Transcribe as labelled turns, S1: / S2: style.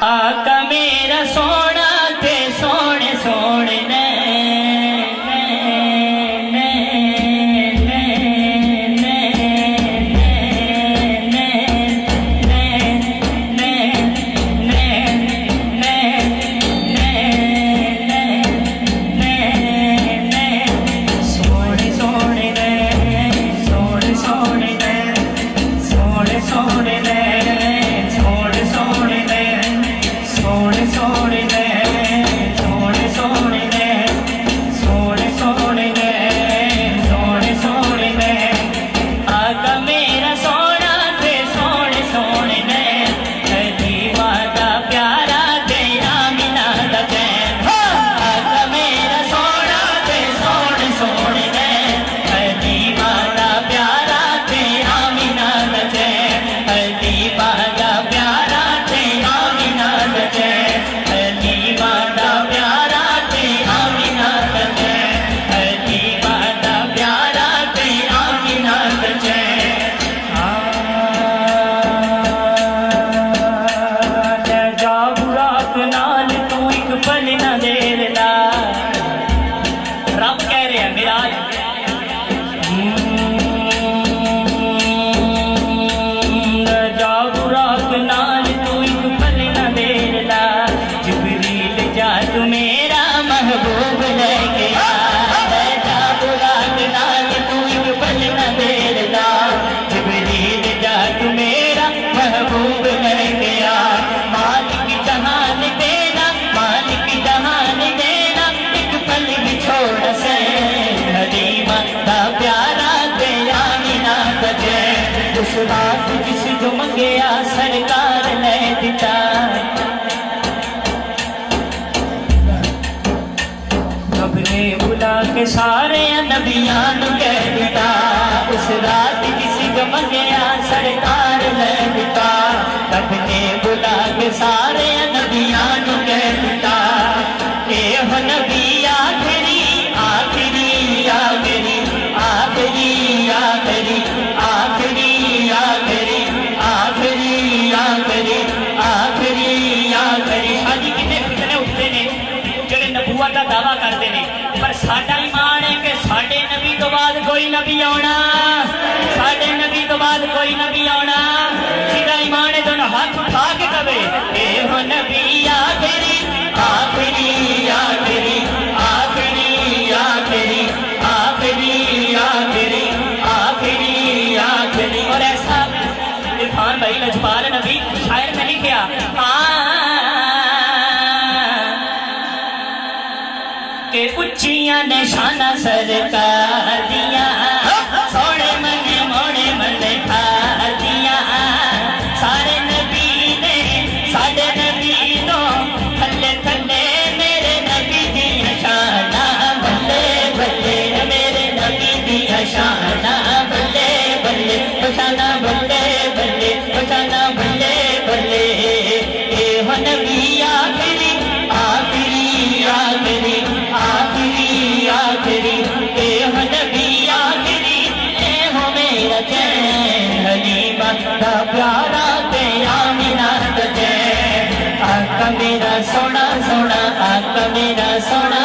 S1: आका मेरा सोना ते सोने सोने ने जिस जो मंगया सरकार ने दिता रब ने बुला के सारे नबियां नू कह दिता उस रात जिस जो मंगया सरकार ने दिता रब ने बुला के सारे नबियां नू कह दिता ए हो नबी आखिरी आखिरी आखिरी आखिरी आखिरी आखिरी आखिरी आखिरी आखिरी आखिरी आखिरी हाजी कितने फितने उठते ने जेड़े नबूवत दा दावा करते ने पर साडा ईमान है कि साडे नबी तो बाद कोई नबी आना साडे नबी तो बाद कोई नबी आना जिहदा ईमान है दोनों हाथ उठा के कहे ए हो नबी आखिरी आखिरी आखिरी आखिरी आखिरी आखिरी आखिरी आखिरी आखिरी और ऐसा इरफान भाई लजपाल नबी शायर ने लिखा कि उच्चियां ने शाना सरकार दिया सोने मने मोने मने खा दिया सारे नबी ने साडे नबी तो थल्ले थल्ले मेरे नबी दी शाना बल्ले बल्ले मेरे नबी दी शाना बल्ले बल्ले शाना बल्ले बल्ले शाना बल्ले बल्ले ए हो नबी आखिरी आखिरी आखिरी आखिरी आखिरी ए हो नबी आखिरी ए हो मेरा चैन हलीमा दा प्यारा ते आमिना दा चैन आका मेरा सोना सोना आका मेरा सोना